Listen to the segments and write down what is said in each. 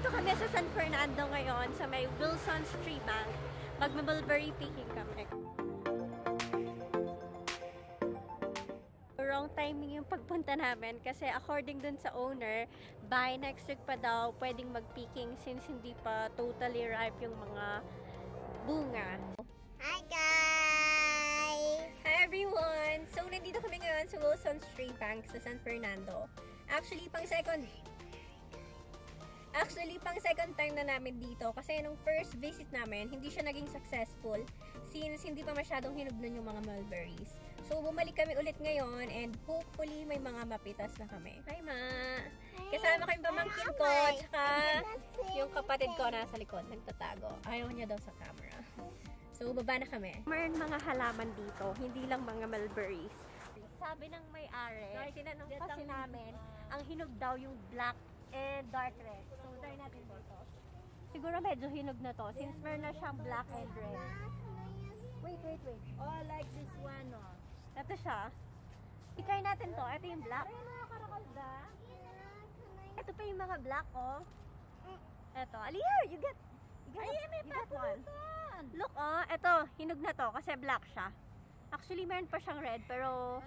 Nandito kami sa San Fernando ngayon sa may Wilson's Tree Bank. Magme-mulberry picking kami. Wrong timing yung pagpunta namin kasi according dun sa owner, by next week pa daw pwedeng mag-picking since hindi pa totally ripe yung mga bunga. Hi guys! Hi everyone! So, nandito kami ngayon sa Wilson's Tree Bank sa San Fernando. Actually, pang second time na namin dito kasi nung first visit namin, hindi siya naging successful since hindi pa masyadong hinugnan yung mga mulberries. So, bumalik kami ulit ngayon and hopefully may mga mapitas na kami. Hi, Ma! Kasama kayong pamangkin ko tsaka yung kapatid ko nasa likod, nagtatago. Ayaw niya daw sa camera. So, baba na kami. Mayroon mga halaman dito, hindi lang mga mulberries. Sabi ng may-ari, tinanong kasi namin, ang hinog daw yung black and dark red. So, try natin dito. Siguro medyo hinog na to since meron na siyang black and red. Wait. Oh, like this one, oh. Ito siya. I-try natin to. Ito yung black. Ay, nakakarakalda. Ito pa yung mga black, oh. Ito. Aliyah, you get one. Look, oh. Ito, hinog na to kasi black siya. Actually, meron pa siyang red, pero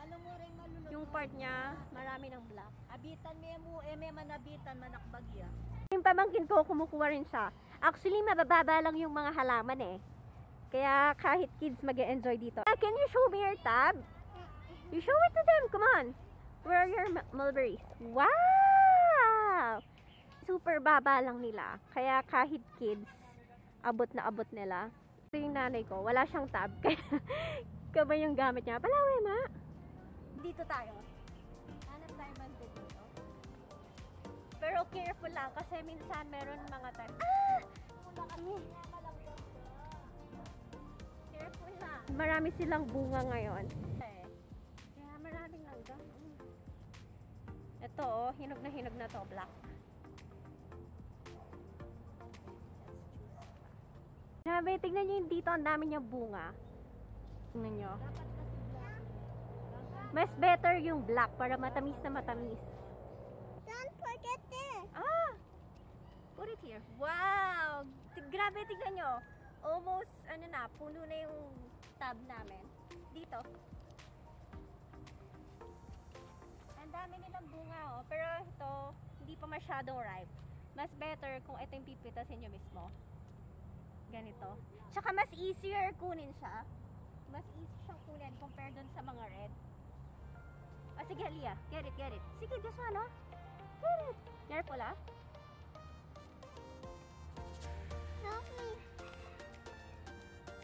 yung part niya, marami ng black. Abitan mo, may manabitan, manakbagya. Yung pamangkin ko, kumukuha rin siya. Actually, mabababa lang yung mga halaman eh. Kaya kahit kids mag-enjoy dito. Can you show me your tab? You show it to them, come on. Where are your mulberries? Wow! Super baba lang nila. Kaya kahit kids, abot na abot nila. Ito yung nanay ko, wala siyang tab. Kaya ba yung gamit niya? Palawi, Ma! Dito tayo. Hanap tayo bante dito. Pero careful lang kasi minsan meron mga tayo. Careful lang. Marami silang bunga ngayon. Kaya maraming langgam. Ito oh, hinog na to, black. Grabe, tignan nyo yung dito, ang dami niyang bunga. Tignan nyo. Mas better yung black para matamis na matamis. Don't forget this. Put it here. Wow! Grabe, tignan nyo. Almost, puno na yung tab namin. Dito. Ang dami nilang bunga, oh. Pero ito, hindi pa masyadong ripe. Mas better kung ito yung pipitasin nyo mismo. Ganito. Tsaka mas easier kunin siya. Mas easy siyang kunin compared dun sa mga red. Sige, Aliyah. Get it. Sige, this one, oh. Get it. Careful, ah. Help me.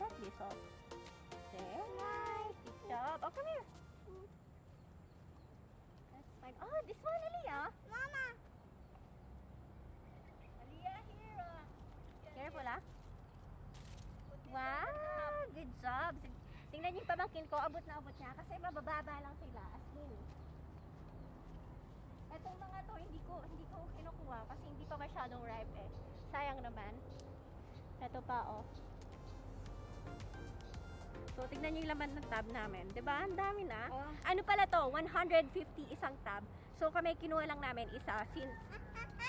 Check this out. There. Nice. Good job. Oh, come here. That's fine. Oh, this one, Aliyah. Mama. Aliyah, here. Careful, ah. Wow. Good job. Tingnan niyo yung pamangkin ko. Abot na abot niya. Kasi mabababa lang sila. As in. Etong mga to, hindi ko kinukuha kasi hindi pa masyadong ripe eh. Sayang naman. Ito pa, oh. So, tignan niyo yung laman ng tab namin. Diba? Ang dami na. Oh. Ano pala to? 150 isang tab. So, kami kinuha lang namin isa since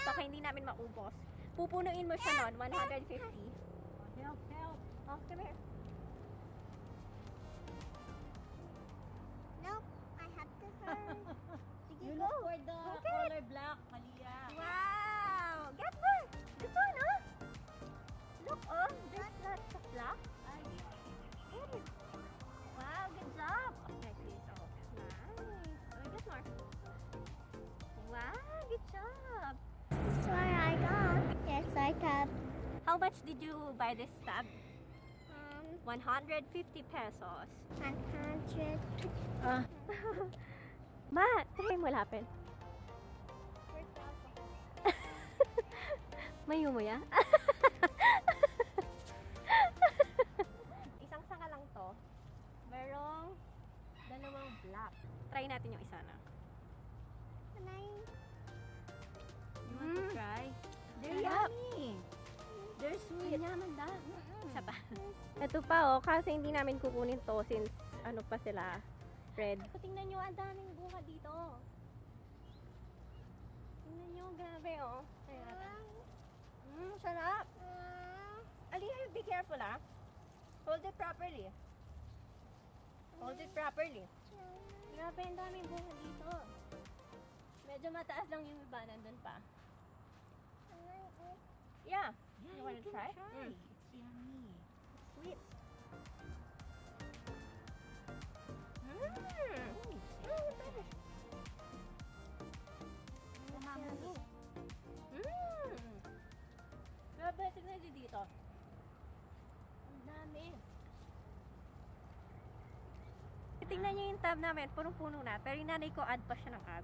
baka hindi namin maubos. Pupunuin mo siya nun, 150. Help. Oh, come here. Nope, I have to hurry. Sige, You go. look for the Okay. color black, Malia. Wow! Get more! This one, huh? Look, oh, there's lots of black. Get it. Wow, good job. Like this, oh. Nice. Oh, get more. Wow, good job. That's what I got. Yes, I got. How much did you buy this tab? 150 pesos. 100. Ma, try mo lapin. Mayo mo ya? Isang sanga lang to. Merong dalawang black. Try natin yung isa na. Can I? You want to try? They're yummy. They're sweet. Yaman da. Isa pa. Ito pa oh, kasi hindi namin kukunin to since ano pa sila, red. Tingnan nyo, ang daming bunga dito. Tingnan nyo, grabe oh. sarap. Aliyah, be careful ah. Hold it properly. Hold it properly. Grabe, ang daming bunga dito. Medyo mataas lang yung iba, nandun pa. Yeah. You wanna try? Mm. It's yummy. Sweet. Baby. Umami. Grabe, tignan nyo dito. Ang dami. Tingnan nyo yung tab namin, punong-puno na. Pero yung nanay ko, add pa siya ng add.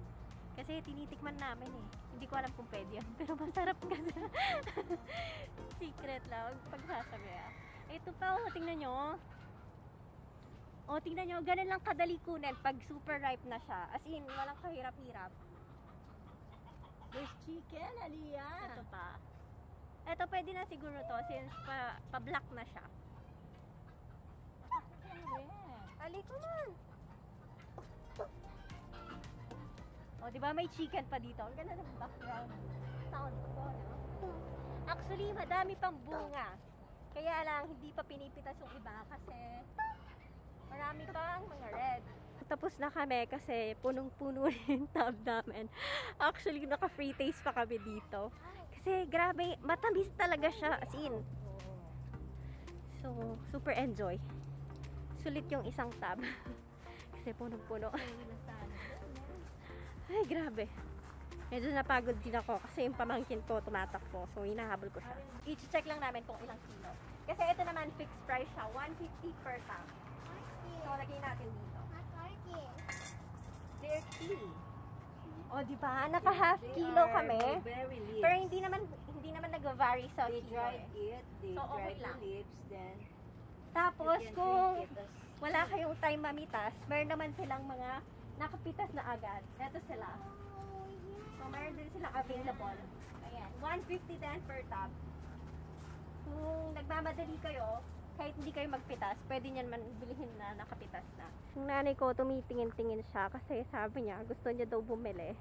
Kasi tinitikman namin eh. Hindi ko alam kung pwede yan. Pero masarap kasi. Secret lang. Pagsasabi ah. Ito pa, oh, tingnan nyo. O, tingnan nyo. Ganun lang kadali kunin pag super ripe na siya. As in, walang kahirap-hirap. There's chicken, Aliyah. Ito pa. Ito pwede na siguro to since pa-black na siya. Ali ko man. O, di ba may chicken pa dito? Ang ganda ng background sound ko, no? Actually, madami pang bunga. Kaya lang, hindi pa pinipitas yung iba kasi marami pang mga red. Tapos na kami kasi punong-puno rin yung tab namin. Actually, naka-free taste pa kami dito. Kasi grabe, matamis talaga siya, as in. So, super enjoy. Sulit yung isang tab. Kasi punong-puno. Ay, grabe. Medyo napagod din ako kasi yung pamangkin ko tumatakbo. So, hinahabol ko siya. I-check lang namin kung ilang kilo. Kasi ito naman, fixed price siya. 150 per tab. So, lagay natin dito. 30. O, di ba? Naka-half kilo kami. Very leaves. Pero hindi naman nag-vary sa They kilo. dried it. They So, okay dried the lang. leaves. Then Tapos, you can kung drink it as wala kayong time mamitas, meron naman silang mga nakapitas na agad. Ito sila. So, meron din silang available. Ayan. 150 din per tab. Kung nagmamadali kayo, kahit hindi kayo magpitas, pwede niyan man bilhin na nakapitas na. Yung nanay ko, tumitingin-tingin siya kasi sabi niya, gusto niya daw bumili.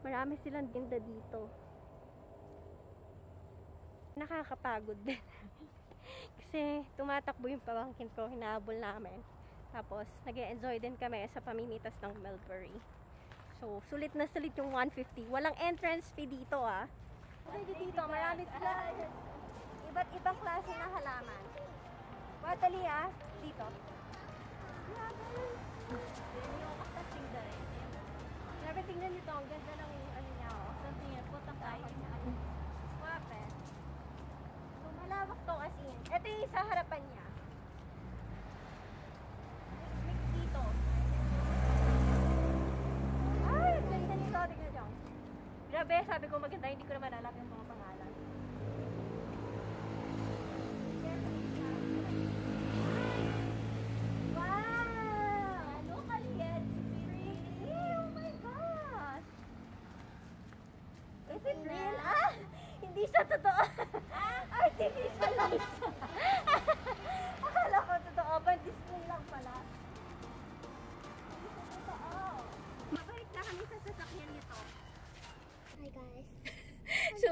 Marami silang tinda dito. Nakakapagod din. Kasi tumatakbo yung pamangkin ko, hinahabol namin. Tapos, nag-enjoy din kami sa pamimitas ng mulberry. So, sulit na sulit yung 150. Walang entrance fee dito ah. Kasi dito, marami sila. Iba't ibang klase na halaman. Watali ah, dito. Grabe, tingnan nito. Ang ganda ng ano niya oh. something you put on tayo. Swape. So, malawak to as in. Ito yung sa harapan niya. Mix dito. Ay, ang ganda nito. Tingnan niyo. Grabe, sabi ko maganda. Hindi ko naman alam yung mga pangalan. Wow! Locally, it's pretty. Oh my gosh! Is it real? Ah! Hindi siya totoo. Artificial lang siya. Akala ko totoo, but display lang pala. Hindi siya totoo. Mabalik na kami sa sasakyan nito. Hi guys. So,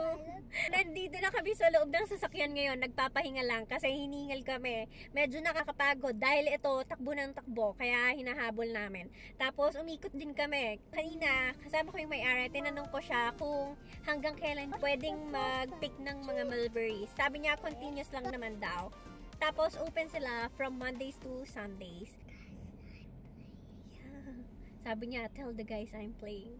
nandito na kami sa loob ng sasakyan ngayon. Nagpapahinga lang kasi hiningal kami. Medyo nakakapagod dahil ito takbo ng takbo. Kaya hinahabol namin. Tapos, umikot din kami. Kanina, kasama ko yung may-ari. Tinanong ko siya kung hanggang kailan pwedeng mag-pick ng mga mulberries. Sabi niya, continuous lang naman daw. Tapos, open sila from Mondays to Sundays. Yeah. Sabi niya, tell the guys I'm playing.